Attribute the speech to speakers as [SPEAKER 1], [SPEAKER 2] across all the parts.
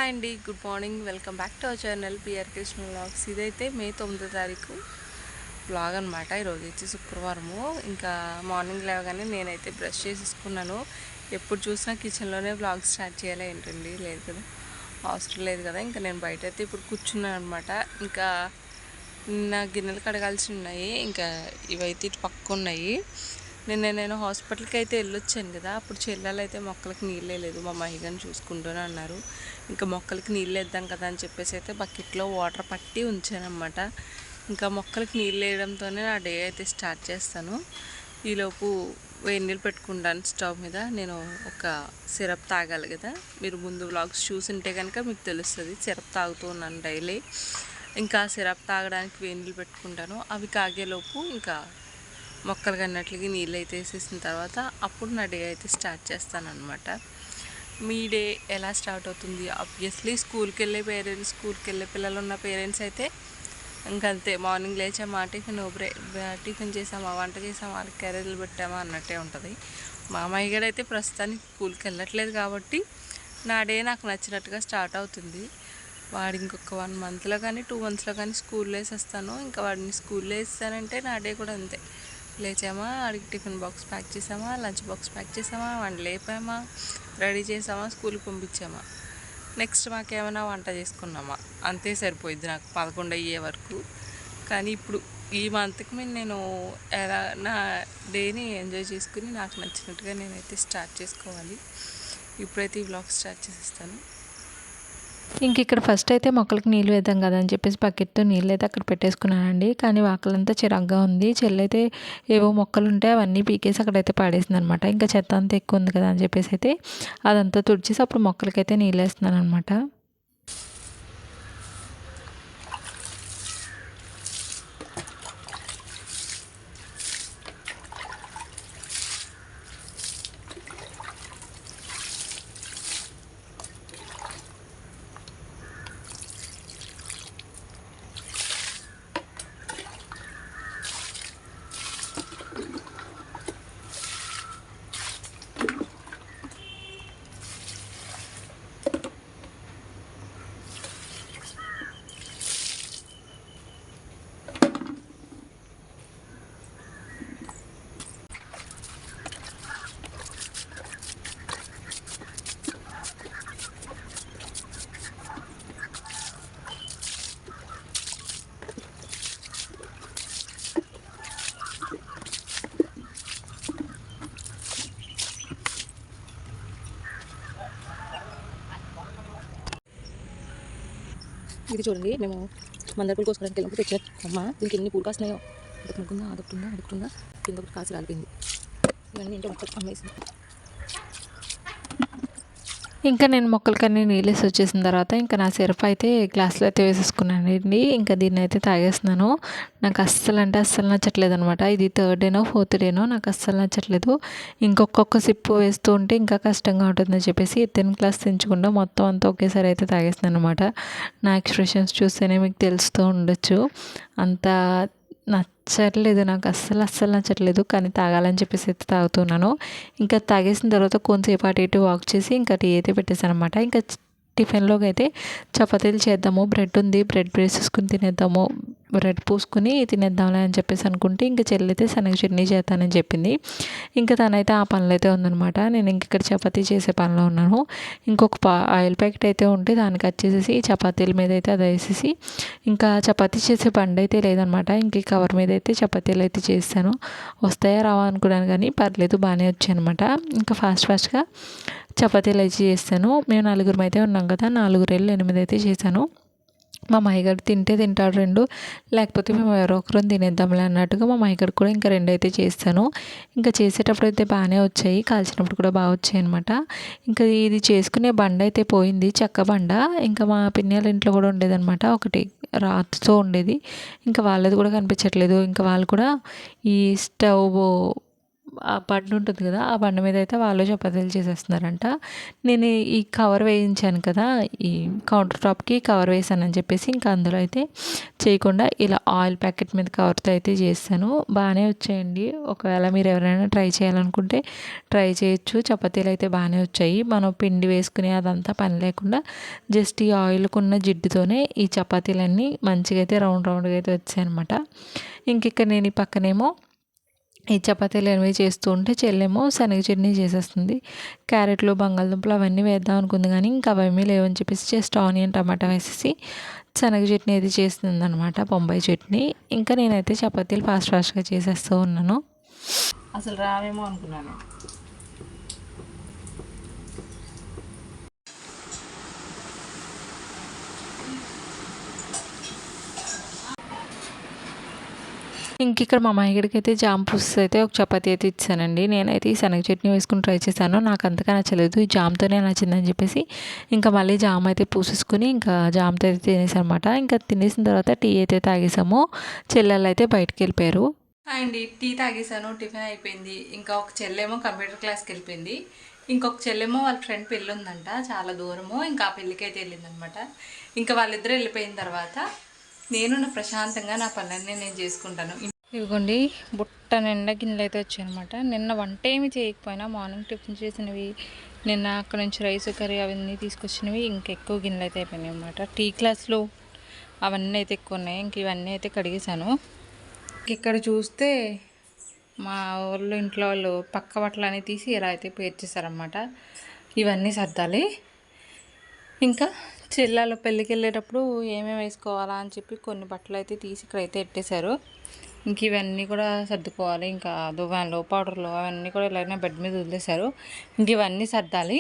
[SPEAKER 1] Hi అండి, good morning. Welcome back to our channel PR Krishna vlogs. ఇదైతే మే 9వ తారీఖు vlog అనమాట. ఈరోజు వచ్చి శుక్రవారము. ఇంకా మార్నింగ్ లేవగానే నేనైతే బ్రష్ చేసేసుకున్నాను. ఎప్పుడు చూసినా కిచెన్లోనే వ్లాగ్ స్టార్ట్ చేయాలి ఏంటండి, లేదు కదా, అవసరం లేదు కదా. ఇంకా నేను బయట అయితే ఇప్పుడు కూర్చున్నాను అనమాట. ఇంకా నా గిన్నెలు కడగాల్సి ఉన్నాయి. ఇంకా ఇవైతే ఇటు పక్క ఉన్నాయి. నేను హాస్పిటల్కి అయితే వెళ్ళొచ్చాను కదా. అప్పుడు చెల్లెలు అయితే మొక్కలకి నీళ్ళు వేయలేదు, మా మహిగాని చూసుకుంటూనే అన్నారు. ఇంకా మొక్కలకి నీళ్ళు వేద్దాం కదా అని చెప్పేసి అయితే బకెట్లో వాటర్ పట్టి ఉంచానమాట. ఇంకా మొక్కలకి నీళ్ళు వేయడంతోనే నా డే అయితే స్టార్ట్ చేస్తాను. ఈలోపు వేడి నీళ్ళు పెట్టుకుంటాను స్టవ్ మీద. నేను ఒక సిరప్ తాగాలి కదా, మీరు ముందు వ్లాగ్స్ చూసింటే కనుక మీకు తెలుస్తుంది. సిరప్ తాగుతూ ఉన్నాను డైలీ. ఇంకా సిరప్ తాగడానికి వేడి నీళ్ళు పెట్టుకుంటాను. అవి కాగేలోపు ఇంకా మొక్కలు కన్నట్లకి నీళ్ళు అయితే వేసేసిన తర్వాత అప్పుడు నా డే అయితే స్టార్ట్ చేస్తాను అనమాట. మీ డే ఎలా స్టార్ట్ అవుతుంది? ఆబ్వియస్లీ స్కూల్కి వెళ్ళే పిల్లలు ఉన్న పేరెంట్స్ అయితే ఇంకంతే, మార్నింగ్ లేచామా, టిఫిన్ చేసామా, వంట చేసామా, వాళ్ళకి క్యారేజీలు పెట్టామా అన్నట్టే ఉంటుంది. మా అమ్మాయి కూడా అయితే ప్రస్తుతానికి స్కూల్కి వెళ్ళట్లేదు కాబట్టి నా డే నాకు నచ్చినట్టుగా స్టార్ట్ అవుతుంది. వాడు ఇంకొక 1 మంత్లో కానీ 2 మంత్స్లో కానీ స్కూల్లో వేసేస్తాను. ఇంకా వాడిని స్కూల్లో వేస్తానంటే నా డే కూడా అంతే. లేచామా, వాడికి టిఫిన్ బాక్స్ ప్యాక్ చేసామా, లంచ్ బాక్స్ ప్యాక్ చేసామా, వాడిని లేపామా, రెడీ చేసామా, స్కూల్కి పంపించామా, నెక్స్ట్ మాకేమైనా వంట చేసుకున్నామా, అంతే సరిపోయింది నాకు 11 అయ్యే వరకు. కానీ ఇప్పుడు ఈ మంత్కి నేను ఎలా నా డేని ఎంజాయ్ చేసుకుని నాకు నచ్చినట్టుగా నేనైతే స్టార్ట్ చేసుకోవాలి. ఇప్పుడైతే ఈ వ్లాగ్ స్టార్ట్ చేసేస్తాను.
[SPEAKER 2] ఇంక ఇక్కడ ఫస్ట్ అయితే మొక్కలకి నీళ్ళు వేద్దాం కదా అని చెప్పేసి బకెట్తో నీళ్ళు అయితే అక్కడ పెట్టేసుకున్నానండి. కానీ వాకలంతా చిరాగ్గా ఉంది. చెల్లైతే ఏవో మొక్కలు ఉంటే అవన్నీ పీకేసి అక్కడైతే పాడేసింది అనమాట. ఇంకా చెత్త అంతా ఎక్కువ ఉంది కదా అని చెప్పేసి అయితే అదంతా తుడిచేసి అప్పుడు మొక్కలకైతే నీళ్ళు వేస్తున్నాను అనమాట.
[SPEAKER 1] ఇది చూడండి, మేము మందార పూలు కోసుకోవడానికి వెళ్ళినప్పుడు తెచ్చారు అమ్మ. దీనికి ఎన్ని పూలు కాస్తున్నాయో, అదొకటుందా కింద ఒకటి కాసి రాలిపోయింది. ఇవన్నీ ఇంట్లో మొత్తం అమ్మేసింది.
[SPEAKER 2] ఇంకా నేను మొక్కలకన్నీ నీళ్ళు వేసి వచ్చేసిన తర్వాత ఇంకా నా సిరప్ అయితే గ్లాస్లో అయితే వేసేసుకున్నానండి. ఇంకా దీన్ని అయితే తాగేస్తున్నాను. నాకు అస్సలు అంటే అస్సలు నచ్చట్లేదు అనమాట. ఇది 3rd డేనో 4th డేనో నాకు అస్సలు నచ్చట్లేదు. ఇంకొక సిప్పు వేస్తూ ఉంటే ఇంకా కష్టంగా ఉంటుందని చెప్పేసి ఎత్తిన గ్లాస్ తెంచకుండా మొత్తం అంతా ఒకేసారి అయితే తాగేస్తున్నాను అనమాట. నా ఎక్స్ప్రెషన్స్ చూస్తేనే మీకు తెలుస్తూ ఉండొచ్చు. అంత నచ్చట్లేదు, నాకు అస్సలు నచ్చట్లేదు. కానీ తాగాలని చెప్పేసి అయితే తాగుతున్నాను. ఇంకా తాగేసిన తర్వాత కొంతసేపు అటు ఇటు వాక్ చేసి ఇంకా టీ అయితే పెట్టేశాను అనమాట. ఇంకా టిఫిన్లోకి అయితే చపాతీలు చేద్దాము, బ్రెడ్ ఉంది, బ్రెడ్ వేసేసుకుని తినేద్దాము, బ్రెడ్ పూసుకుని తినేద్దాంలే అని చెప్పేసి అనుకుంటే ఇంకా చెల్లైతే శనగ చట్నీ చేస్తానని చెప్పింది. ఇంకా తనైతే ఆ పనులు అయితే ఉందనమాట. నేను ఇంక ఇక్కడ చపాతీ చేసే పనిలో ఉన్నాను. ఇంకొక ఆయిల్ ప్యాకెట్ అయితే ఉంటే దానికి వచ్చేసేసి చపాతీల మీద అయితే అది వేసేసి ఇంకా చపాతీ చేసే బండి అయితే లేదనమాట. ఇంక కవర్ మీద అయితే చపాతీలు అయితే చేస్తాను. వస్తాయా రావా అనుకున్నాను కానీ పర్లేదు, బాగానే వచ్చాయి అనమాట. ఇంకా ఫాస్ట్గా చపాతీలు అయితే చేస్తాను. మేము 4 అయితే ఉన్నాం కదా, 4 8 అయితే చేశాను. మా మామయ్యగారు తింటే తింటాడు 2, లేకపోతే మేము ఎవరో ఒకరు తినేద్దాంలే అన్నట్టుగా మా మామయ్యగారు కూడా ఇంకా 2 అయితే చేస్తాను. ఇంకా చేసేటప్పుడు అయితే బాగానే వచ్చాయి, కాల్చినప్పుడు కూడా బాగా వచ్చాయి అనమాట. ఇంకా ఇది చేసుకునే బండ అయితే పోయింది, చెక్క బండ. ఇంకా మా పిన్నిళ్ళ ఇంట్లో కూడా ఉండేదన్నమాట, ఒకటి రాతితో ఉండేది. ఇంకా వాళ్ళది కూడా కనిపించట్లేదు. ఇంకా వాళ్ళు కూడా ఈ స్టవ్ ఆ బండి ఉంటుంది కదా, ఆ బండి మీద అయితే వాళ్ళు చపాతీలు చేసేస్తున్నారంట. నేను ఈ కవర్ వేయించాను కదా, ఈ కౌంటర్ టాప్కి కవర్ వేసానని చెప్పేసి ఇంకా అందులో అయితే చేయకుండా ఇలా ఆయిల్ ప్యాకెట్ మీద కవర్తో అయితే చేస్తాను. బాగానే వచ్చాయండి. ఒకవేళ మీరు ఎవరైనా ట్రై చేయాలనుకుంటే ట్రై చేయొచ్చు. చపాతీలు అయితే బాగానే వచ్చాయి. మనం పిండి వేసుకుని అదంతా పని లేకుండా జస్ట్ ఈ ఆయిల్కున్న జిడ్డుతోనే ఈ చపాతీలన్నీ మంచిగా అయితే రౌండ్గా అయితే వచ్చాయి అనమాట. ఇక్కడ నేను ఈ పక్కనేమో ఈ చపాతీలు అనేవి చేస్తూ ఉంటే చెల్లేమో శనగ చట్నీ చేసేస్తుంది. క్యారెట్లు, బంగాళదుంపలు అవన్నీ వేద్దాం అనుకుంది కానీ ఇంకా అవన్నీ లేవని చెప్పేసి జస్ట్ ఆనియన్, టమాటా వేసేసి శనగ చట్నీ అయితే చేస్తుంది అనమాట, బొంబాయి చట్నీ. ఇంకా నేనైతే చపాతీలు ఫాస్ట్గా చేసేస్తూ ఉన్నాను.
[SPEAKER 1] అసలు రావేమో అనుకున్నాను.
[SPEAKER 2] ఇక్కడ మా మాయగడికి అయితే జామ్ పూస అయితే ఒక చపాతీ అయితే ఇచ్చానండి. నేనైతే ఈ శనగ చట్నీ వేసుకుని ట్రై చేశాను. నాకు అంతగా నచ్చలేదు, ఈ జామ్తోనే నచ్చిందని చెప్పేసి ఇంకా మళ్ళీ జామ్ అయితే పూసేసుకుని ఇంకా జామ్తో అయితే తినేసాను అనమాట. ఇంకా తినేసిన తర్వాత టీ అయితే తాగేసాము. చెల్లెళ్ళు అయితే బయటికి వెళ్ళిపోయారు.
[SPEAKER 1] అండి టీ తాగేసాను, టిఫిన్ అయిపోయింది. ఇంకా ఒక చెల్లేమో కంప్యూటర్ క్లాస్కి వెళ్ళిపోయింది. ఇంకొక చెల్లేమో వాళ్ళ ఫ్రెండ్ పెళ్ళి ఉందంట, చాలా దూరము. ఇంకా ఆ పెళ్ళికి అయితే వెళ్ళిందనమాట. ఇంకా వాళ్ళిద్దరూ వెళ్ళిపోయిన తర్వాత నేను ప్రశాంతంగా నా పనులన్నీ నేను చేసుకుంటాను.
[SPEAKER 2] ఇదిగోండి బుట్ట నిండా గిన్నెలు అయితే వచ్చాయన్నమాట. నిన్న వంట ఏమి చేయకపోయినా మార్నింగ్ టిఫిన్ చేసినవి, నిన్న అక్కడ నుంచి రైస్ కర్రీ అవన్నీ తీసుకొచ్చినవి ఇంకెక్కువ గిన్నెలు అయితే అయిపోయినాయి అనమాట. టీ గ్లాసులు అవన్నీ అయితే ఎక్కువ ఉన్నాయి. ఇవన్నీ అయితే కడిగేశాను. ఇక్కడ చూస్తే మా ఊళ్ళో ఇంట్లో వాళ్ళు పక్క బట్టలు అనేవి తీసి ఇలా అయితే పేర్చేశారనమాట. ఇవన్నీ సర్దాలి. ఇంకా చెల్లెలు పెళ్ళికి వెళ్ళేటప్పుడు ఏమేమి వేసుకోవాలా అని చెప్పి కొన్ని బట్టలు అయితే తీసి ఇక్కడైతే పెట్టేశారు. ఇవన్నీ కూడా సర్దుకోవాలి. ఇంకా దువ్వాన్లు, పౌడర్లు అవన్నీ కూడా ఇలాగనే బెడ్ మీద వదిలేశారు. ఇవన్నీ సర్దాలి.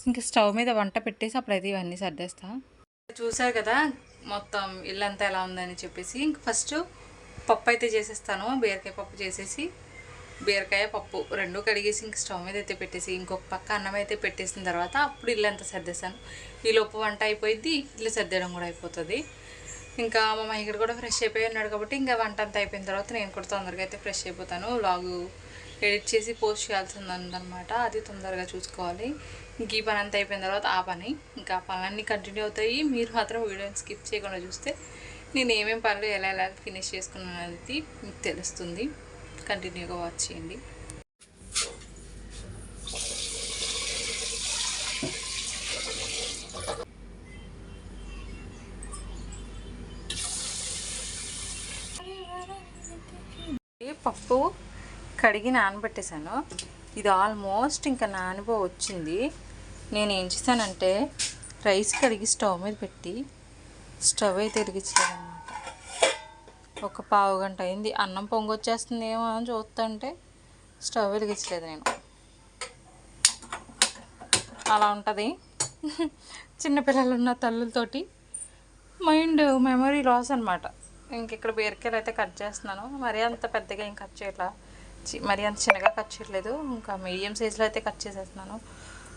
[SPEAKER 2] ఇంకా స్టవ్ మీద వంట పెట్టేసి అప్పుడైతే ఇవన్నీ సర్దేస్తా.
[SPEAKER 1] చూసారు కదా మొత్తం ఇల్లంతా ఎలా ఉందని చెప్పేసి. ఇంక ఫస్ట్ పప్పు అయితే చేసేస్తాను. బీరకాయ పప్పు చేసేసి బీరకాయ పప్పు రెండు కడిగేసి ఇంక స్టవ్ మీద అయితే పెట్టేసి ఇంకొక పక్క అన్నం అయితే పెట్టేసిన తర్వాత అప్పుడు ఇల్లు అంతా సర్దేశాను. ఈలోపు వంట అయిపోయింది, ఇల్లు సర్దేయడం కూడా అయిపోతుంది. ఇంకా మా మహిళ కూడా ఫ్రెష్ అయిపోయి ఉన్నాడు కాబట్టి ఇంకా వంట అంతా అయిపోయిన తర్వాత నేను కూడా తొందరగా అయితే ఫ్రెష్ అయిపోతాను. వ్లాగు ఎడిట్ చేసి పోస్ట్ చేయాల్సింది ఉందన్నమాట, అది తొందరగా చూసుకోవాలి. ఇంక ఈ పని అంతా అయిపోయిన తర్వాత ఆ పని ఇంకా పనులన్నీ కంటిన్యూ అవుతాయి. మీరు మాత్రం వీడియోని స్కిప్ చేయకుండా చూస్తే నేను ఏమేమి పనులు ఎలా ఫినిష్ చేసుకున్నాను అనేది మీకు తెలుస్తుంది. కంటిన్యూగా వాచ్ చేయండి. పప్పు కడిగి నానబెట్టేశాను. ఇది ఆల్మోస్ట్ ఇంకా నానిపో వచ్చింది. నేను ఏం చేశానంటే రైస్ కడిగి స్టవ్ మీద పెట్టి స్టవ్ అయితే వెలిగించలేదన్నమాట. ఒక పావు గంట అయింది. అన్నం పొంగొచ్చేస్తుంది ఏమో అని చూస్తుంటే స్టవ్ వెలిగించలేదు నేను. అలా ఉంటుంది చిన్నపిల్లలు ఉన్న తల్లులతోటి. మైండ్ మెమరీ లాస్ అనమాట. ఇక్కడ బీరకాయలు అయితే కట్ చేస్తున్నాను. మరీ అంత పెద్దగా ఏం కట్ చేయట్లా, మరీ అంత చిన్నగా కట్ చేయట్లేదు. ఇంకా మీడియం సైజులో అయితే కట్ చేసేస్తున్నాను.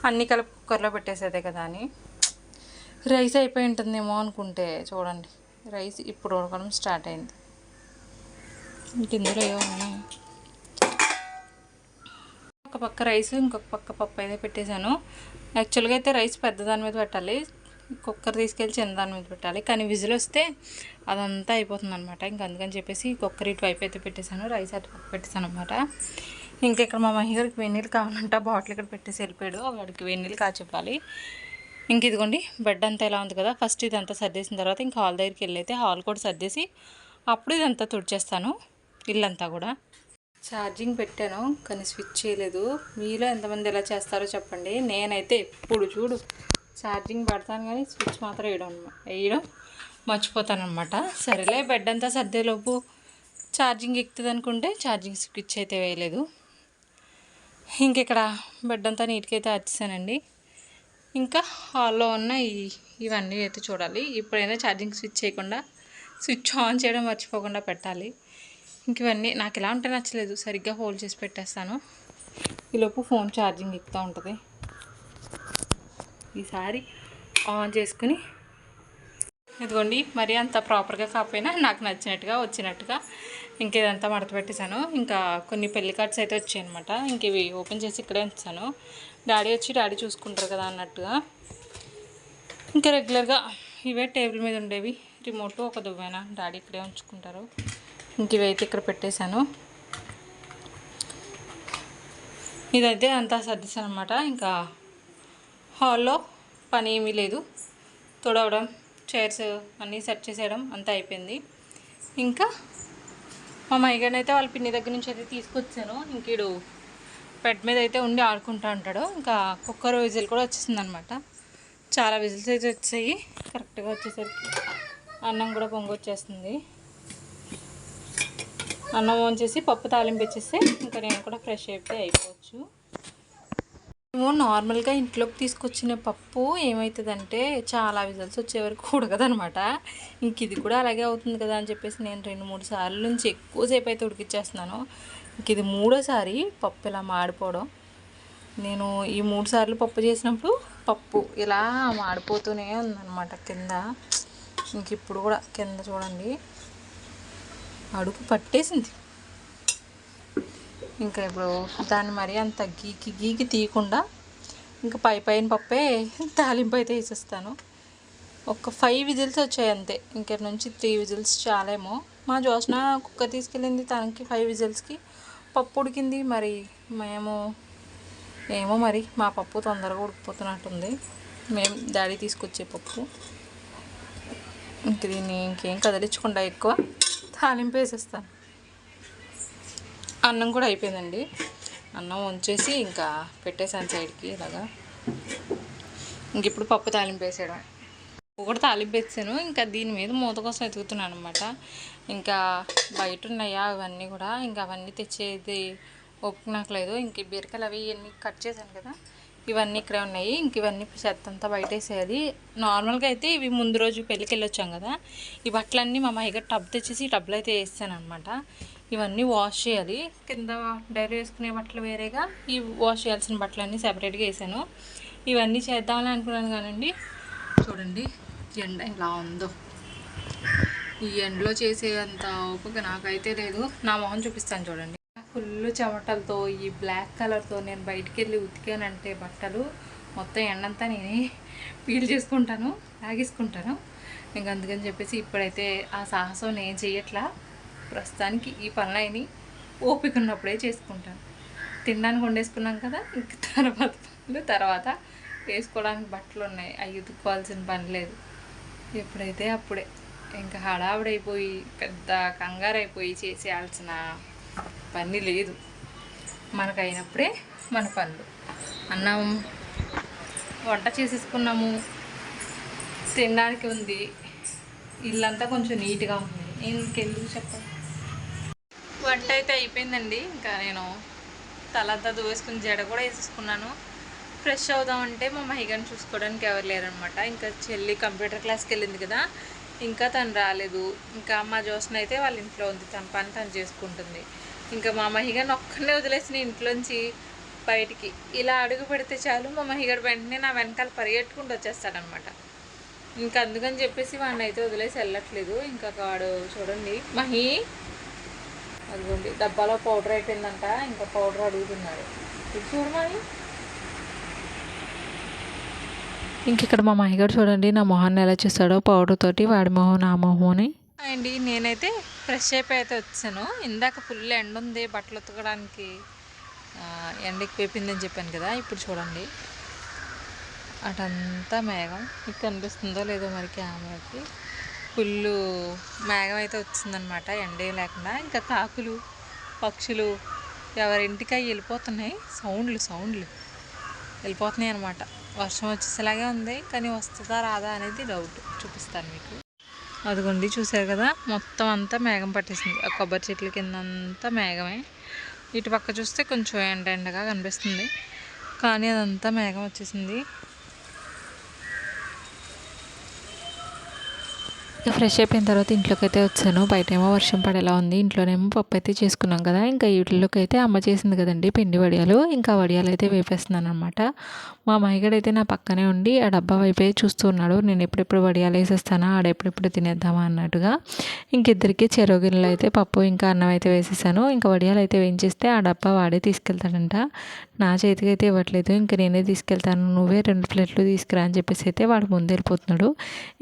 [SPEAKER 1] అన్నీ కలిపి కుక్కర్లో పెట్టేసేదే కదా అని. రైస్ అయిపోయి ఉంటుందేమో అనుకుంటే చూడండి రైస్ ఇప్పుడు ఉడకడం స్టార్ట్ అయింది. ఇందులో ఏమో ఉన్నాయి. ఒక పక్క రైస్ ఇంకొక పక్క పప్పు అయితే పెట్టేశాను. యాక్చువల్గా అయితే రైస్ పెద్ద దాని మీద పెట్టాలి, కుక్కర్ తీసుకెళ్ళి చిన్న దాని మీద పెట్టాలి. కానీ విజిల్ వస్తే అదంతా అయిపోతుంది అనమాట. అందుకని చెప్పేసి కుక్కర్ ఇటువైపు అయితే పెట్టేశాను, రైస్ అటు పక్క పెట్టేశాను అనమాట. ఇక్కడ మా మహిళకి వేడినీళ్ళు కావాలంట, బాటిల్ ఇక్కడ పెట్టేసి వెళ్ళిపోయాడు. వాడికి వేడినీళ్ళు కాచివ్వాలి. ఇదిగోండి బెడ్ అంతా ఎలా ఉంది కదా. ఫస్ట్ ఇదంతా సర్దేసిన తర్వాత ఇంకా హాల్ దగ్గరికి వెళ్ళి అయితే హాల్ కూడా సర్దేసి అప్పుడు ఇదంతా తుడిచేస్తాను, ఇల్లంతా కూడా. ఛార్జింగ్ పెట్టాను కానీ స్విచ్ చేయలేదు. మీలో ఎంతమంది ఎలా చేస్తారో చెప్పండి. నేనైతే ఎప్పుడు చూడు ఛార్జింగ్ పెడతాను కానీ స్విచ్ మాత్రం వేయడం మర్చిపోతాను అనమాట. సరేలే బెడ్ అంతా సర్దేలోపు ఛార్జింగ్ ఎక్కుతుంది అనుకుంటే ఛార్జింగ్ స్విచ్ అయితే వేయలేదు. ఇక్కడ బెడ్ అంతా నీట్గా అయితే వచ్చేసానండి. ఇంకా హాల్లో ఉన్న ఇవన్నీ అయితే చూడాలి. ఇప్పుడైనా ఛార్జింగ్ స్విచ్ చేయకుండా స్విచ్ ఆన్ చేయడం మర్చిపోకుండా పెట్టాలి. ఇవన్నీ నాకు ఎలా ఉంటే నచ్చలేదు, సరిగ్గా హోల్డ్ చేసి పెట్టేస్తాను. ఈలోపు ఫోన్ ఛార్జింగ్ ఎక్కుతూ ఉంటుంది. ఈసారి ఆన్ చేసుకుని
[SPEAKER 3] ఇదిగోండి మరి అంత ప్రాపర్గా కాకపోయినా నాకు నచ్చినట్టుగా వచ్చినట్టుగా ఇంక ఇదంతా మడత పెట్టేశాను. ఇంకా కొన్ని పెళ్లి కార్డ్స్ అయితే వచ్చాయి అనమాట. ఇంక ఇవి ఓపెన్ చేసి ఇక్కడే ఉంచాను. డాడీ చూసుకుంటారు కదా అన్నట్టుగా. ఇంకా రెగ్యులర్గా ఇవే టేబుల్ మీద ఉండేవి. రిమోట్ ఒక దువ్వెన డాడీ ఇక్కడే ఉంచుకుంటారు. ఇంక ఇవైతే ఇక్కడ పెట్టేశాను. ఇదైతే అంతా సర్దేశాను అనమాట. ఇంకా హాల్లో పని ఏమీ లేదు. తుడవడం, చైర్స్ అన్నీ సెట్ చేసేయడం అంతా అయిపోయింది. ఇంకా మా మైగన్ అయితే వాళ్ళ పిన్ని దగ్గర నుంచి అయితే తీసుకొచ్చాను. ఇంకీడు బెడ్ మీద అయితే ఉండి ఆడుకుంటూ ఉంటాడు. ఇంకా కుక్కర్ విజిల్ కూడా వచ్చేసింది అనమాట. చాలా విజిల్స్ అయితే వచ్చాయి. కరెక్ట్గా వచ్చేసరికి అన్నం కూడా పొంగొచ్చేస్తుంది. అన్నం వంచేసి పప్పు తాలింపు ఇచ్చేస్తే ఇంకా నేను కూడా ఫ్రెష్ అయిపోయి అయిపోవచ్చు. మేము నార్మల్గా ఇంట్లోకి తీసుకొచ్చిన పప్పు ఏమవుతుందంటే చాలా విజిల్స్ వచ్చే వరకు ఉడకదనమాట. ఇంక ఇది కూడా అలాగే అవుతుంది కదా అని చెప్పేసి నేను 2-3 సార్లు నుంచి ఎక్కువసేపు అయితే ఉడికిచ్చేస్తున్నాను. ఇంక ఇది 3వ సారి పప్పు ఇలా మాడిపోవడం. నేను ఈ 3 సార్లు పప్పు చేసినప్పుడు పప్పు ఇలా మాడిపోతూనే ఉందన్నమాట కింద. ఇంక ఇప్పుడు కూడా కింద చూడండి అడుగు పట్టేసింది. ఇంకా ఇప్పుడు దాన్ని మరీ అంత గీకి తీయకుండా ఇంకా పైన పప్పే తాలింపు అయితే వేసేస్తాను. ఒక 5 విజిల్స్ వచ్చాయి అంతే. ఇంక నుంచి 3 విజిల్స్ చాలేమో. మా జోష్న కుక్కర్ తీసుకెళ్ళింది, తనకి 5 విజిల్స్కి పప్పు ఉడికింది. మరి ఏమో మరి మా పప్పు తొందరగా ఉడికిపోతున్నట్టుంది. మేము డాడీ తీసుకొచ్చే పప్పు. ఇంక దీన్ని ఇంకేం కదిలించకుండా ఎక్కువ తాలింపు వేసేస్తాను. అన్నం కూడా అయిపోయిందండి. అన్నం వంచేసి ఇంకా పెట్టేసాను సైడ్కి ఇలాగా. ఇంక ఇప్పుడు పప్పు తాలింపు వేసేయడం. ఒకటి తాలింపు వేసాను. ఇంకా దీని మీద మూత కోసం ఎతుకుతున్నాను అనమాట. ఇంకా బయట ఉన్నాయా అవన్నీ కూడా, ఇంకా అవన్నీ తెచ్చేది ఓపిక నాకు లేదు. ఇంక బీరకాయలు అవి ఇవన్నీ కట్ చేశాను కదా, ఇవన్నీ ఇక్కడే ఉన్నాయి. ఇంక ఇవన్నీ చెత్త అంతా బయట వేసేయాలి. నార్మల్గా అయితే ఇవి ముందు రోజు పెళ్ళికి వెళ్ళొచ్చాం కదా, ఈ బట్టలన్నీ మా అమ్మాయి టబ్ తెచ్చేసి టబ్లో అయితే వేసాను అనమాట. ఇవన్నీ వాష్ చేయాలి. కింద డైరీ వేసుకునే బట్టలు వేరేగా, ఈ వాష్ చేయాల్సిన బట్టలన్నీ సెపరేట్గా వేసాను. ఇవన్నీ చేద్దామని అనుకున్నాను కానండి, చూడండి ఎండ ఎలా ఉందో. ఈ ఎండలో చేసేంత ఓపిక నాకైతే లేదు. నా మొహం చూపిస్తాను చూడండి. ఫుల్ చెమటలతో ఈ బ్లాక్ కలర్తో నేను బయటికి వెళ్ళి ఉతికానంటే బట్టలు మొత్తం ఎండంతా నేనే పీల్ చేసుకుంటాను, లాగేసుకుంటాను. ఇంక అందుకని చెప్పేసి ఇప్పుడైతే ఆ సాహసం నేను చెయ్యట్లా. ప్రస్తుతానికి ఈ పనులైన ఓపిక ఉన్నప్పుడే చేసుకుంటాను. తినడానికి వండేసుకున్నాం కదా, ఇంక తర్వాత వేసుకోవడానికి బట్టలు ఉన్నాయి, అవి ఉతుక్కోవాల్సిన పని లేదు. ఎప్పుడైతే అప్పుడే ఇంకా హడావుడైపోయి పెద్ద కంగారైపోయి చేసేయాల్సిన పని లేదు. మనకైనప్పుడే మన పనులు. అన్నం వంట చేసేసుకున్నాము, తినడానికి ఉంది, ఇల్లంతా కొంచెం నీట్గా ఉంది. ఇంకెందుకు చెప్పండి. వంట అయితే అయిపోయిందండి. ఇంకా నేను తలంతా దువ్వేసుకుని జడ కూడా వేసేసుకున్నాను. ఫ్రెష్ అవుదామంటే మా మహిగని చూసుకోవడానికి ఎవరు లేరనమాట. ఇంకా చెల్లి కంప్యూటర్ క్లాస్కి వెళ్ళింది కదా, ఇంకా తను రాలేదు. ఇంకా మా జోస్న అయితే వాళ్ళ ఇంట్లో ఉంది, తన పని తను చేసుకుంటుంది. ఇంకా మా మహిగని ఒక్కనే వదిలేసి ఇంట్లోంచి బయటికి ఇలా అడుగు పెడితే చాలు, మా మహిగడు వెంటనే నా వెనకాల పరిగెట్టుకుంటూ వచ్చేస్తాడనమాట. ఇంకా అందుకని చెప్పేసి వాడిని అయితే వదిలేసి వెళ్ళట్లేదు. ఇంకా వాడు చూడండి మహి, అదిగోండి డబ్బాలో పౌడర్ అయిపోయిందంట, ఇంకా పౌడర్ అడుగుతున్నాడు. ఇది చూడమని.
[SPEAKER 2] ఇంక ఇక్కడ మా మహిగారు చూడండి నా మొహాన్ని ఎలా చూస్తాడో పౌడర్ తోటి, వాడి మొహం నా మొహంని.
[SPEAKER 3] అండి నేనైతే ఫ్రెష్ అయిపోయి అయితే వచ్చాను. ఇందాక ఫుల్ ఎండ ఉంది, బట్టలు ఉతకడానికి ఎండకి వేపిందని చెప్పాను కదా. ఇప్పుడు చూడండి అటంతా మేఘం, మీకు కనిపిస్తుందో లేదో మరి కెమెరాకి. ఫుల్ మేఘం అయితే వచ్చిందనమాట, ఎండే లేకుండా. ఇంకా కాకులు పక్షులు ఎవరింటికి అవి వెళ్ళిపోతున్నాయి, సౌండ్లు వెళ్ళిపోతున్నాయి అనమాట. వర్షం వచ్చేసేలాగే ఉంది, కానీ వస్తుందా రాదా అనేది డౌట్. చూపిస్తాను మీకు. అదిగోండి చూసారు కదా, మొత్తం అంతా మేఘం పట్టేసింది. ఆ కొబ్బరి చెట్ల కింద అంతా మేఘమే. ఇటు పక్క చూస్తే కొంచెం ఎండగా కనిపిస్తుంది, కానీ అదంతా మేఘం వచ్చేసింది.
[SPEAKER 2] ఫ్రెష్ అయిపోయిన తర్వాత ఇంట్లోకి అయితే వచ్చాను. బయటేమో వర్షం పడేలా ఉంది. ఇంట్లోనేమో పప్పు అయితే చేసుకున్నాం కదా, ఇంకా వీటిలోకి అయితే అమ్మ చేసింది కదండి పిండి వడియాలు, ఇంకా వడియాలు అయితే వేపేస్తున్నాను అనమాట. మా మాయగడైతే నా పక్కనే ఉండి ఆ డబ్బా వైపే చూస్తూ ఉన్నాడు. నేను ఎప్పుడెప్పుడు వడియాలు వేసేస్తానా, ఆడెప్పుడెప్పుడు తినేద్దామా అన్నట్టుగా. ఇంకిద్దరికి చెరో గిన్నెలో అయితే పప్పు ఇంకా అన్నం అయితే వేసేసాను. ఇంకా వడియాలు అయితే వేయించేస్తే ఆ డబ్బా వాడే తీసుకెళ్తాడంట. నా చేతికి అయితే ఇవ్వట్లేదు. ఇంకా నేనే తీసుకెళ్తాను, నువ్వే 2 ప్లేట్లు తీసుకురా అని చెప్పేసి అయితే వాడు ముందు వెళ్ళిపోతున్నాడు.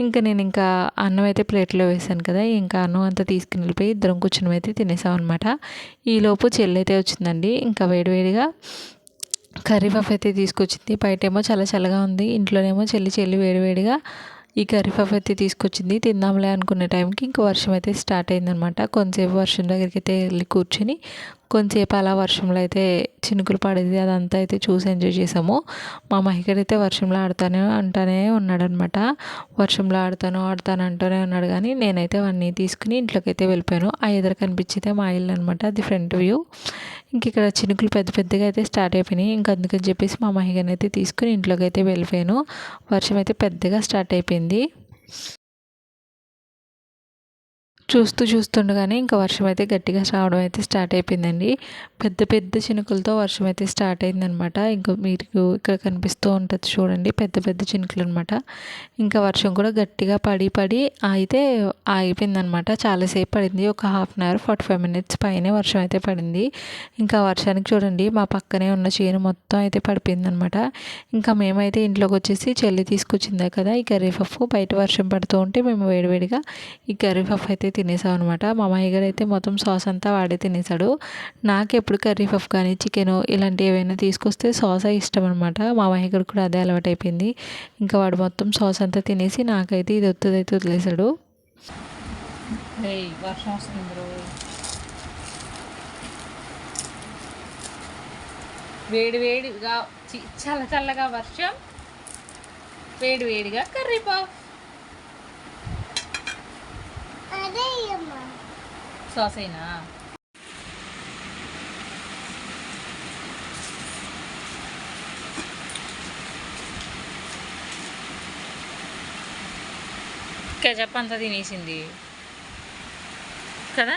[SPEAKER 2] ఇంకా నేను ఇంకా అన్నం అయితే ప్లేట్లో వేసాను కదా, ఇంకా అన్నం అంతా తీసుకుని వెళ్ళిపోయి ఇద్దరం కూర్చుని అయితే తినేసాం అనమాట. ఈలోపు చెల్లి అయితే వచ్చిందండి. ఇంకా వేడివేడిగా కర్రీపఫ్ అయితే తీసుకొచ్చింది. బయటేమో చాలా చల్లగా ఉంది, ఇంట్లోనేమో చెల్లి వేడివేడిగా ఈ కర్రీపఫ్ అయితే తీసుకొచ్చింది. తిందాంలే అనుకునే టైంకి ఇంక వర్షం అయితే స్టార్ట్ అయిందనమాట. కొంతసేపు వర్షం దగ్గరికి అయితే వెళ్ళి కూర్చొని కొంతసేపు అలా వర్షంలో అయితే చినుకులు పడేది అదంతా అయితే చూసి ఎంజాయ్ చేసాము. మా మహికడైతే వర్షంలో అంటానే ఉన్నాడనమాట. వర్షంలో ఆడతాను అంటూనే ఉన్నాడు, కానీ నేనైతే వాడిని తీసుకుని ఇంట్లోకి అయితే వెళ్ళిపోయాను. ఆ ఎదురు కనిపించితే మా ఇల్లు అనమాట, అది ఫ్రంట్ వ్యూ. ఇంక ఇక్కడ చినుకులు పెద్దగా అయితే స్టార్ట్ అయిపోయినాయి. ఇంక అందుకని చెప్పేసి మా మహిగని అయితే తీసుకుని ఇంట్లోకి అయితే వెళ్ళిపోయాను. వర్షం అయితే పెద్దగా స్టార్ట్ అయిపోయింది. చూస్తుండగానే ఇంకా వర్షం అయితే గట్టిగా రావడం అయితే స్టార్ట్ అయిపోయిందండి. పెద్ద చినుకులతో వర్షం అయితే స్టార్ట్ అయిందనమాట. ఇంకా మీకు ఇక్కడ కనిపిస్తూ ఉంటుంది చూడండి, పెద్ద చినుకులు అనమాట. ఇంకా వర్షం కూడా గట్టిగా పడి అయితే ఆగిపోయిందనమాట. చాలాసేపు పడింది, ఒక 1/2 అవర్ 45 మినిట్స్ పైనే వర్షం అయితే పడింది. ఇంకా వర్షానికి చూడండి మా పక్కనే ఉన్న చేను మొత్తం అయితే పడిపోయిందనమాట. ఇంకా మేమైతే ఇంట్లోకి వచ్చేసి చెల్లి తీసుకొచ్చిందే కదా ఈ కర్రీపఫ్, బయట వర్షం పడుతూ ఉంటే మేము వేడివేడిగా ఈ కర్రీపఫ్ అయితే తినేసాం అనమాట. మా మామయ్య అయితే మొత్తం సాస్ అంతా వాడే తినేసాడు. నాకు ఎప్పుడు కర్రీపఫ్ కానీ చికెన్ ఇలాంటివి ఏవైనా తీసుకొస్తే సాస్ ఇష్టం అనమాట. మా మామయ్య కూడా అదే అలవాటు అయిపోయింది. ఇంకా వాడు మొత్తం సాస్ అంతా తినేసి నాకైతే ఇది అయితే వదిలేసాడు.
[SPEAKER 3] వర్షం వస్తుంది రోజు. వేడిగా చల్లగా వర్షం, వేడిగా కర్రీపఫ్. సాస్ అయినా కెచప్ అంతా తినేసింది కదా.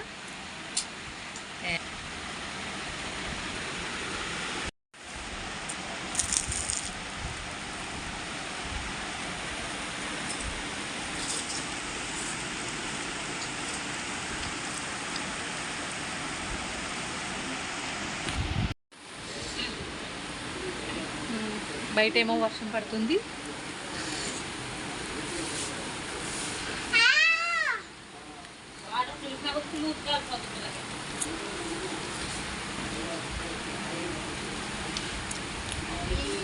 [SPEAKER 3] బయట ఏమో వర్షం పడుతుంది.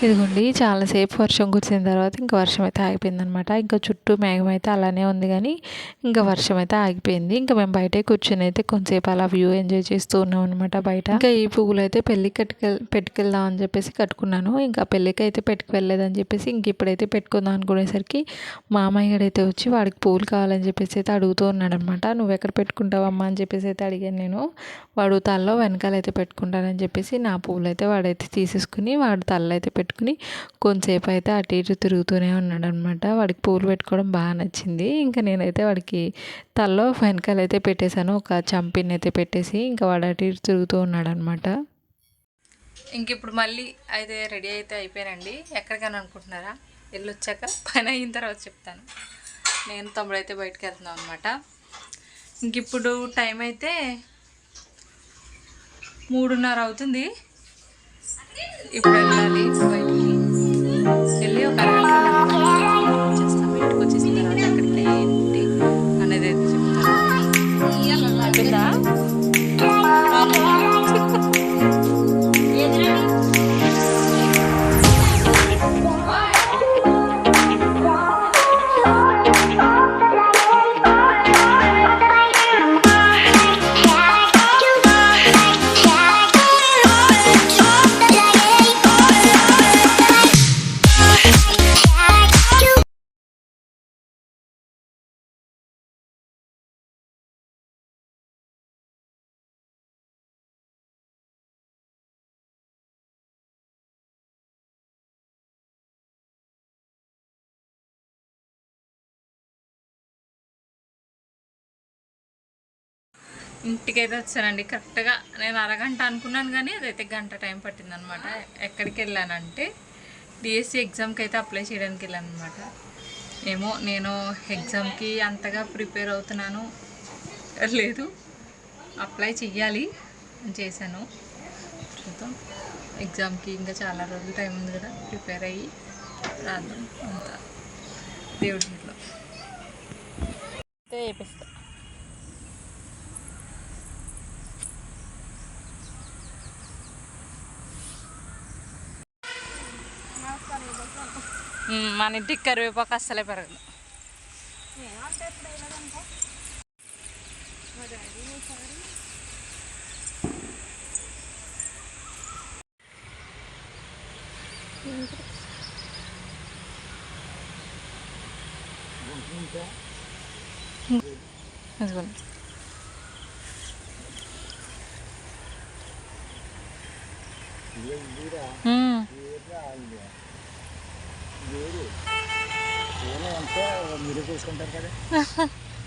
[SPEAKER 2] ఇదిగోండి చాలాసేపు వర్షం కురిసిన తర్వాత ఇంకా వర్షం అయితే ఆగిపోయిందనమాట. ఇంకా చుట్టూ మేఘం అయితే అలానే ఉంది, కానీ ఇంకా వర్షం అయితే ఆగిపోయింది. ఇంకా మేము బయటే కూర్చొని అయితే కొంతసేపు అలా వ్యూ ఎంజాయ్ చేస్తూ ఉన్నాం అనమాట బయట. ఇంకా ఈ పువ్వులు అయితే పెళ్ళికి పెట్టుకెళ్దాం అని చెప్పేసి కట్టుకున్నాను. ఇంకా పెళ్ళికి అయితే పెట్టుకువెళ్ళలేదని చెప్పేసి ఇంక ఇప్పుడైతే పెట్టుకుందాం అనుకునేసరికి మా అమ్మాయి అయితే వచ్చి వాడికి పువ్వులు కావాలని చెప్పేసి అయితే అడుగుతూ ఉన్నాడు అనమాట. నువ్వు ఎక్కడ పెట్టుకుంటావమ్మా అని చెప్పేసి అయితే అడిగాను నేను. వాడు తలలో వెనకాల అయితే పెట్టుకుంటానని చెప్పేసి నా పువ్వులు అయితే వాడైతే తీసేసుకుని వాడు తలలో అయితే పెట్టుకుని కొంతసేపు అయితే అటు ఇటు తిరుగుతూనే ఉన్నాడు అనమాట. వాడికి పూలు పెట్టుకోవడం బాగా నచ్చింది. ఇంకా నేనైతే వాడికి తలలో వెనకాల అయితే పెట్టేశాను, ఒక చంపిని అయితే పెట్టేసి ఇంకా వాడు అటు ఇటు తిరుగుతూ ఉన్నాడు అనమాట.
[SPEAKER 3] ఇంక ఇప్పుడు మళ్ళీ అయితే రెడీ అయితే అయిపోయానండి. ఎక్కడికైనా అనుకుంటున్నారా? వెళ్ళొచ్చాక పని అయిన తర్వాత చెప్తాను. నేను తమ్ముడు అయితే బయటకు వెళ్తున్నాం అనమాట. ఇంక ఇప్పుడు టైం అయితే 3:30 అవుతుంది. ఇప్పుడు వెళ్ళాలి బయటికి. వెళ్ళి ఒక అరగంట వచ్చేస్తాం. ఇంటికి వచ్చేసిన తర్వాత అక్కడికి ఏంటి అనేది అయితే చెప్తాను. అయిపోయిందా? ఇంటికైతే వచ్చానండి. కరెక్ట్గా నేను అరగంట అనుకున్నాను కానీ అదైతే గంట టైం పట్టిందనమాట. ఎక్కడికి వెళ్ళానంటే డిఎస్సి ఎగ్జామ్కి అయితే అప్లై చేయడానికి వెళ్ళాను అనమాట. ఏమో నేను ఎగ్జామ్కి అంతగా ప్రిపేర్ అవుతున్నాను లేదు, అప్లై చెయ్యాలి అని చేశాను. చూద్దాం, ఎగ్జామ్కి ఇంకా చాలా రోజులు టైం ఉంది కదా, ప్రిపేర్ అయ్యి రాద్దాం అంతా దేవుడి ఇంట్లో అయితే చేపిస్తా. మన ఇంటికి కరివేపాకు అస్సలే పెరగదు.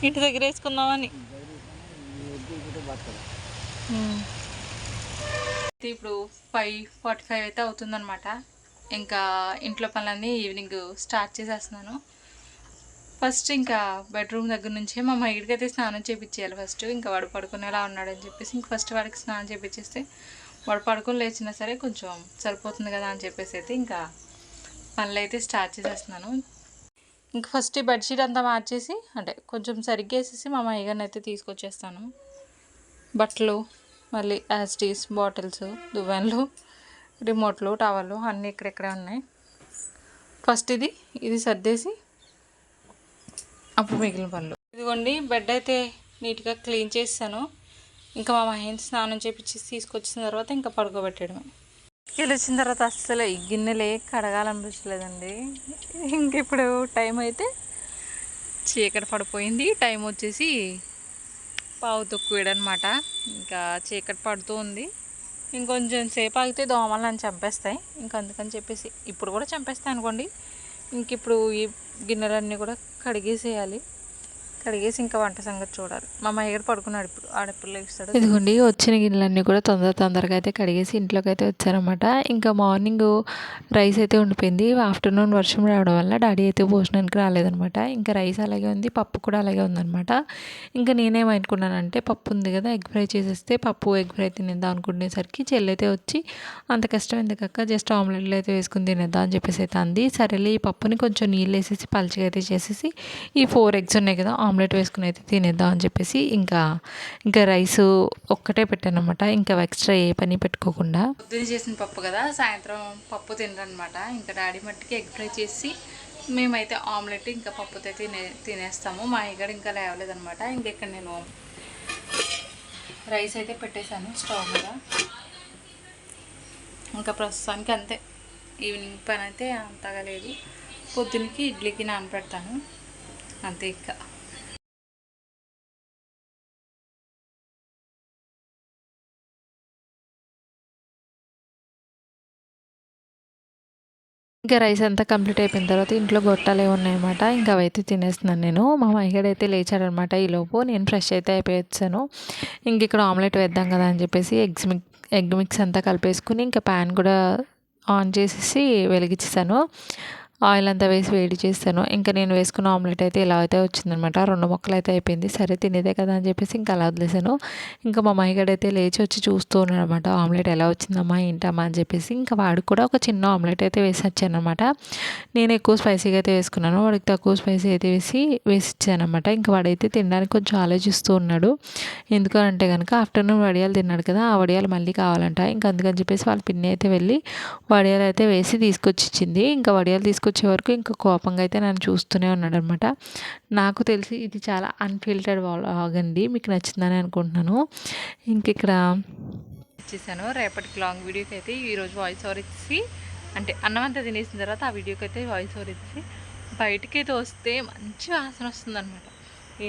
[SPEAKER 3] ఇంటి దగ్గర వేసుకుందామని. ఇప్పుడు 5:45 అయితే అవుతుందన్నమాట. ఇంకా ఇంట్లో పనులన్నీ ఈవినింగ్ స్టార్ట్ చేసేస్తున్నాను. ఫస్ట్ ఇంకా బెడ్రూమ్ దగ్గర నుంచే మా మైడికి అయితే స్నానం చేయించేయాలి ఫస్ట్. ఇంకా వాడు పడుకునేలా ఉన్నాడని చెప్పేసి ఇంక ఫస్ట్ వాడికి స్నానం చేయించేస్తే వాడు పడుకొని లేచినా సరే కొంచెం సరిపోతుంది కదా అని చెప్పేసి అయితే ఇంకా పనులు అయితే స్టార్ట్ చేసేస్తున్నాను. ఇంకా ఫస్ట్ ఈ బెడ్షీట్ అంతా మార్చేసి అంటే కొంచెం సరిగ్గా వేసేసి మా అయ్యగారిని అయితే తీసుకొచ్చేస్తాను. బట్టలు మళ్ళీ యాస్టీస్, బాటిల్స్, దువ్వెనలు, రిమోట్లు, టవళ్ళు అన్నీ ఇక్కడెక్కడే ఉన్నాయి. ఫస్ట్ ఇది సర్దేసి అప్పుడు మిగిలిన పనులు. ఇదిగోండి, బెడ్ అయితే నీట్గా క్లీన్ చేసాను. ఇంకా మా మహేంద్ర స్నానం చేపించి తీసుకొచ్చిన తర్వాత ఇంకా పడుకోబెట్టడమే. వచ్చిన తర్వాత అస్సలు ఈ గిన్నెలే కడగాలనిపించలేదండి. ఇంక ఇప్పుడు టైం అయితే చీకటి పడిపోయింది. టైం వచ్చేసి 5:07 అనమాట. ఇంకా చీకటి పడుతూ ఉంది. ఇంకొంచెం సేపు ఆగితే దోమలు నన్ను చంపేస్తాయి. ఇంకా అందుకని చెప్పేసి ఇప్పుడు కూడా చంపేస్తాయి అనుకోండి. ఇంక ఇప్పుడు ఈ గిన్నెలన్నీ కూడా కడిగేసేయాలి. కడిగేసి ఇంకా వంట సంగతి చూడాలి. మా అయ్యగారు పడుకున్నాడు, ఇప్పుడు ఆడపిల్ల ఇస్తాడు.
[SPEAKER 2] ఇదిగోండి, వచ్చిన గిన్నెలన్నీ కూడా తొందరగా అయితే కడిగేసి ఇంట్లోకి అయితే వచ్చారనమాట. ఇంకా మార్నింగ్ రైస్ అయితే ఉండిపోయింది. ఆఫ్టర్నూన్ వర్షం రావడం వల్ల డాడీ అయితే భోజనానికి రాలేదనమాట. ఇంకా రైస్ అలాగే ఉంది, పప్పు కూడా అలాగే ఉందనమాట. ఇంకా నేనేమనుకున్నానంటే పప్పు ఉంది కదా, ఎగ్ ఫ్రై చేసేస్తే పప్పు ఎగ్ ఫ్రై తినేద్దాం అనుకునేసరికి చెల్లి అయితే వచ్చి అంత కష్టం ఎందుకక్క, జస్ట్ ఆమ్లెట్లు అయితే వేసుకుని తినేద్దాం అని చెప్పేసి అయితే అంది. సరేలే ఈ పప్పుని కొంచెం నీళ్ళు వేసేసి పలుచగా అయితే చేసేసి ఈ 4 eggs ఉన్నాయి కదా, ఆమ్లెట్ వేసుకుని అయితే తినేద్దాం అని చెప్పేసి ఇంకా రైస్ ఒక్కటే పెట్టాను అనమాట. ఇంకా ఎక్స్ట్రా ఏ పని పెట్టుకోకుండా.
[SPEAKER 3] పొద్దున్న చేసిన పప్పు కదా, సాయంత్రం పప్పు తినరనమాట. ఇంకా డాడీ మట్టికి ఎగ్ ఫ్రై చేసి మేమైతే ఆమ్లెట్ ఇంకా పప్పుతో తినేస్తాము. మా అయ్యగారు ఇంకా లేవలేదనమాట. ఇంకా ఇక్కడ నేను రైస్ అయితే పెట్టేశాను స్టవ్ మీద. ఇంకా ప్రస్తుతానికి అంతే, ఈవినింగ్ పని అయితే అంతగా లేదు. పొద్దున్నకి ఇడ్లీకి నానబెడతాను అంతే.
[SPEAKER 2] ఇంకా రైస్ అంతా కంప్లీట్ అయిపోయిన తర్వాత ఇంట్లో గొట్టాలు ఉన్నాయన్నమాట. ఇంకా అవైతే తినేస్తున్నాను నేను. మా మైగడ్ అయితే లేచాడనమాట. ఈలోపు నేను ఫ్రెష్ అయితే అయిపోయి వచ్చాను. ఇంక ఇక్కడ ఆమ్లెట్ వేద్దాం కదా అని చెప్పేసి ఎగ్ మిక్స్ అంతా కలిపేసుకుని ఇంకా ప్యాన్ కూడా ఆన్ చేసేసి వెలిగించేసాను. ఆయిల్ అంతా వేసి వేడి చేస్తాను. ఇంకా నేను వేసుకున్న ఆమ్లెట్ అయితే ఇలా అయితే వచ్చిందనమాట. 2 ముక్కలు అయితే అయిపోయింది. సరే తినేదే కదా అని చెప్పేసి ఇంకా అలా వదిలేసాను. ఇంకా మా మైగడ్ అయితే లేచి వచ్చి చూస్తూ ఉన్నాడు అనమాట. ఆమ్లెట్ ఎలా వచ్చిందమ్మా ఏంటమ్మా అని చెప్పేసి. ఇంకా వాడు కూడా ఒక చిన్న ఆమ్లెట్ అయితే వేసి వచ్చాను అనమాట. నేను ఎక్కువ స్పైసీగా అయితే వేసుకున్నాను, వాడికి తక్కువ స్పైసీ అయితే వేసి ఇచ్చాను అనమాట. ఇంకా వాడైతే తినడానికి కొంచెం ఆలోచిస్తూ ఉన్నాడు. ఎందుకంటే కనుక ఆఫ్టర్నూన్ వడియాలు తిన్నాడు కదా, ఆ వడియాలు మళ్ళీ కావాలంట. ఇంకా అందుకని చెప్పేసి వాళ్ళ పిన్ని అయితే వెళ్ళి వడియాలు అయితే వేసి తీసుకొచ్చి ఇచ్చింది. ఇంకా వడియాలు తీసుకొచ్చే వరకు ఇంకా కోపంగా అయితే నన్ను చూస్తూనే ఉన్నాడు అనమాట. నాకు తెలిసి ఇది చాలా అన్ఫిల్టర్డ్ వ్లాగ్ అండి, మీకు నచ్చిందని అనుకుంటున్నాను. ఇంక ఇక్కడ
[SPEAKER 3] ఇచ్చేసాను. రేపటికి లాంగ్ వీడియోకి అయితే ఈరోజు వాయిస్ ఓవర్ ఇచ్చి, అంటే అన్నం అంతా తినేసిన తర్వాత ఆ వీడియోకి అయితే వాయిస్ ఓవర్ ఇచ్చి బయటికి అయితే వస్తే మంచి వాసన వస్తుంది అనమాట.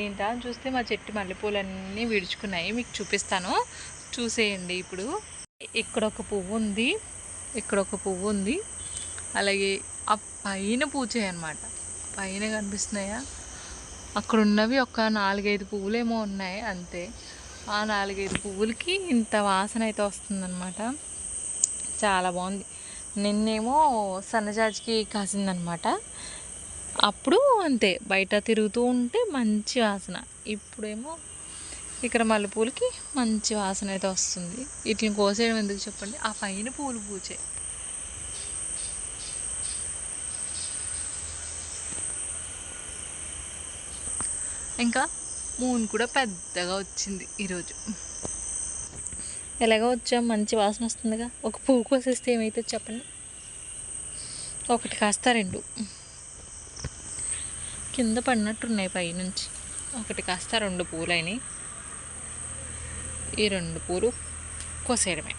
[SPEAKER 3] ఏంటా అని చూస్తే మా చెట్టు మల్లెపూలన్నీ విడుచుకున్నాయి, మీకు చూపిస్తాను చూసేయండి. ఇప్పుడు ఇక్కడ ఒక పువ్వు ఉంది, ఇక్కడ ఒక పువ్వు ఉంది, అలాగే ఆ పైన పూచాయి అనమాట. పైన కనిపిస్తున్నాయా, అక్కడ ఉన్నవి ఒక 4-5 పువ్వులేమో ఉన్నాయి అంతే. ఆ 4-5 పువ్వులకి ఇంత వాసన అయితే వస్తుందన్నమాట. చాలా బాగుంది. నిన్నేమో సన్నజాజికి కాసిందనమాట. అప్పుడు అంతే బయట తిరుగుతూ ఉంటే మంచి వాసన. ఇప్పుడేమో ఇక్కడ మల్లెపూలకి మంచి వాసన అయితే వస్తుంది. వీటిని కోసేయడం ఎందుకు చెప్పండి, ఆ పైన పూలు పూచే. ఇంకా మూన్ కూడా పెద్దగా వచ్చింది ఈరోజు. ఎలాగో వచ్చాం, మంచి వాసన వస్తుందిగా. ఒక పువ్వు కోసేస్తే ఏమైతే చెప్పండి, ఒకటి కాస్త 2 కింద పడినట్టున్నాయి పైనుంచి. ఒకటి కాస్త 2 పూలు అయినాయి. ఈ 2 పూలు కోసేయడమే.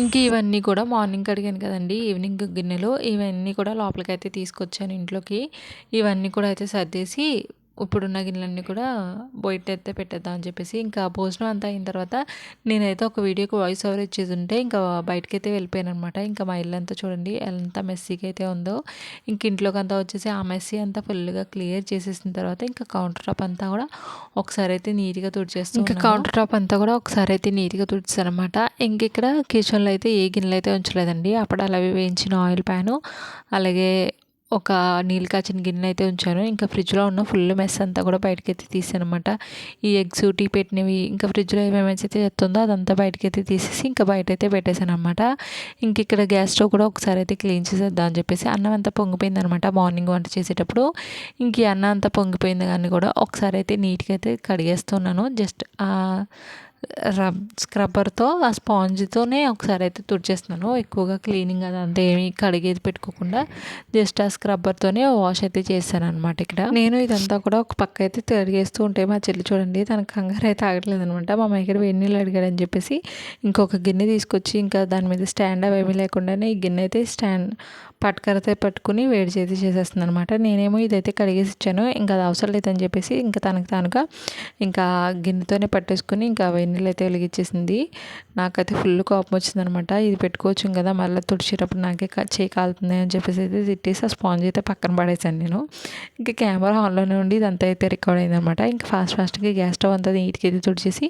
[SPEAKER 2] ఇంక ఇవన్నీ కూడా మార్నింగ్ కడిగాను కదండి, ఈవినింగ్ గిన్నెలో ఇవన్నీ కూడా లోపలికైతే తీసుకొచ్చాను ఇంట్లోకి. ఇవన్నీ కూడా అయితే సర్దేసి ఇప్పుడున్న గిన్నెలన్నీ కూడా బయట అయితే పెట్టేద్దాం అని చెప్పేసి, ఇంకా భోజనం అంతా అయిన తర్వాత నేనైతే ఒక వీడియోకి వాయిస్ ఓవర్ ఇచ్చేది ఉంటే ఇంకా బయటకైతే వెళ్ళిపోయాను అనమాట. ఇంకా మా ఇల్లు అంతా చూడండి ఎంత మెస్సీగా అయితే ఉందో. ఇంక ఇంట్లోకి అంతా వచ్చేసి ఆ మెస్సీ అంతా ఫుల్గా క్లియర్ చేసేసిన తర్వాత ఇంకా కౌంటర్ టాప్ అంతా కూడా ఒకసారి అయితే నీట్గా తుడిచేస్తాను. ఇంకా కౌంటర్ టాప్ అంతా కూడా ఒకసారి అయితే నీట్గా తుడిచాను అనమాట. ఇంక ఇక్కడ కిచెన్లో అయితే ఏ గిన్నెలు అయితే ఉంచలేదండి. అప్పడాలు అవి వేయించిన ఆయిల్ ప్యాను, అలాగే ఒక నీళ్ళు కాచిన గిన్నె అయితే ఉంచాను. ఇంకా ఫ్రిడ్జ్లో ఉన్న ఫుల్ మెస్ అంతా కూడా బయటకైతే తీసాను అనమాట. ఈ ఎగ్స్ టీ పెట్టినవి ఇంకా ఫ్రిడ్జ్లో ఏమేమైతే చెత్తుందో అదంతా బయటకైతే తీసేసి ఇంకా బయట అయితే పెట్టేశాను అనమాట. ఇంక ఇక్కడ గ్యాస్ స్టవ్ కూడా ఒకసారి అయితే క్లీన్ చేసేద్దాం అని చెప్పేసి, అన్నం అంతా పొంగిపోయింది అనమాట మార్నింగ్ వంట చేసేటప్పుడు. ఇంక ఈ అన్నం అంతా పొంగిపోయింది కానీ కూడా ఒకసారి అయితే నీట్గా అయితే కడిగేస్తున్నాను. జస్ట్ స్క్రబ్బర్తో ఆ స్పాంజ్తోనే ఒకసారి అయితే తుడిచేస్తున్నాను. ఎక్కువగా క్లీనింగ్ అదంతా ఏమి కడిగేది పెట్టుకోకుండా జస్ట్ ఆ స్క్రబ్బర్తోనే వాష్ అయితే చేశాను అనమాట. ఇక్కడ నేను ఇదంతా కూడా ఒక పక్క అయితే కడిగేస్తూ ఉంటే మా చెల్లి చూడండి తనకు కంగారు అయితే ఆగట్లేదు అనమాట. మా దగ్గర వేడి నీళ్ళు అడిగాడని చెప్పేసి ఇంకొక గిన్నె తీసుకొచ్చి ఇంకా దాని మీద స్టాండ్ అవి ఏమీ లేకుండానే ఈ గిన్నె అయితే పట్టుకరతో పట్టుకుని వేడి చేసేస్తుంది అనమాట. నేనేమో ఇదైతే కడిగేసి ఇచ్చాను, ఇంకా అది అవసరం లేదని చెప్పేసి ఇంకా తనకు తానుగా ఇంకా గిన్నెతోనే పట్టేసుకుని ఇంకా వేడినీళ్ళు అయితే వెలిగించేసింది. నాకైతే ఫుల్ కోపం వచ్చిందనమాట. ఇది పెట్టుకోవచ్చు కదా, మళ్ళీ తుడిచేటప్పుడు నాకే చేయి కాలుతుంది అని చెప్పేసి అయితే తిట్టేసి ఆ స్పాంజ్ అయితే పక్కన పడేసాను నేను. ఇంకా కెమెరా ఆన్లోనే ఉండి ఇదంతా అయితే రికార్డ్ అయిందనమాట. ఇంకా ఫాస్ట్గా గ్యాస్ స్టవ్ అంతా నీట్గా అయితే తుడిచేసి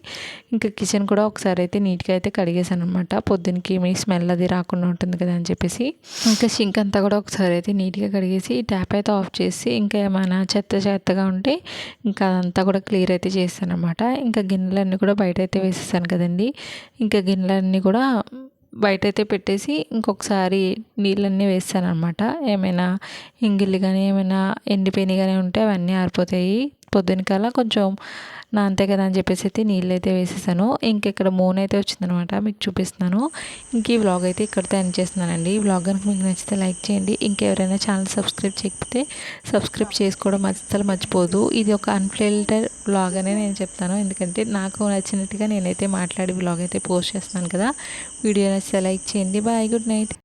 [SPEAKER 2] ఇంకా కిచెన్ కూడా ఒకసారి అయితే నీట్గా అయితే కడిగేసాను అనమాట. పొద్దున్నకి మీ స్మెల్ అది రాకుండా ఉంటుంది కదా అని చెప్పేసి ఇంకా సింక్ అంతా కూడా ఒకసారి అయితే నీట్గా కడిగేసి ట్యాప్ అయితే ఆఫ్ చేసి ఇంకా ఏమైనా చెత్తగా ఉంటే ఇంకా అదంతా కూడా క్లియర్ అయితే చేస్తాను అనమాట. ఇంకా గిన్నెలన్నీ కూడా బయట అయితే వేసేసాను కదండి. ఇంకా గిన్నెలన్నీ కూడా బయట అయితే పెట్టేసి ఇంకొకసారి నీళ్ళన్నీ వేస్తాను అనమాట. ఏమైనా ఎంగిల్లి కానీ ఏమైనా ఎండిపోయినవి కానీ ఉంటే అవన్నీ ఆరిపోతాయి. పొద్దునకల్లా కొంచెం అంతే కదా అని చెప్పేసి అయితే నీళ్ళు అయితే వేసేసాను. ఇంకెక్కడ మూన్ అయితే వచ్చిందనమాట, మీకు చూపిస్తున్నాను. ఇంక ఈ వ్లాగ్ అయితే ఇక్కడితో ఎండ్ చేస్తున్నానండి. ఈ వ్లాగ్ కనుక మీకు నచ్చితే లైక్ చేయండి. ఇంకెవరైనా ఛానల్ సబ్స్క్రైబ్ చేయకపోతే సబ్స్క్రైబ్ చేసుకోవడం అస్సలు మర్చిపోదు. ఇది ఒక అన్ఫిల్టర్డ్ వ్లాగ్ అనే నేను చెప్తాను, ఎందుకంటే నాకు నచ్చినట్టుగా నేనైతే మాట్లాడి వ్లాగ్ అయితే పోస్ట్ చేస్తున్నాను కదా. వీడియో నచ్చితే లైక్ చేయండి. Bye, good night.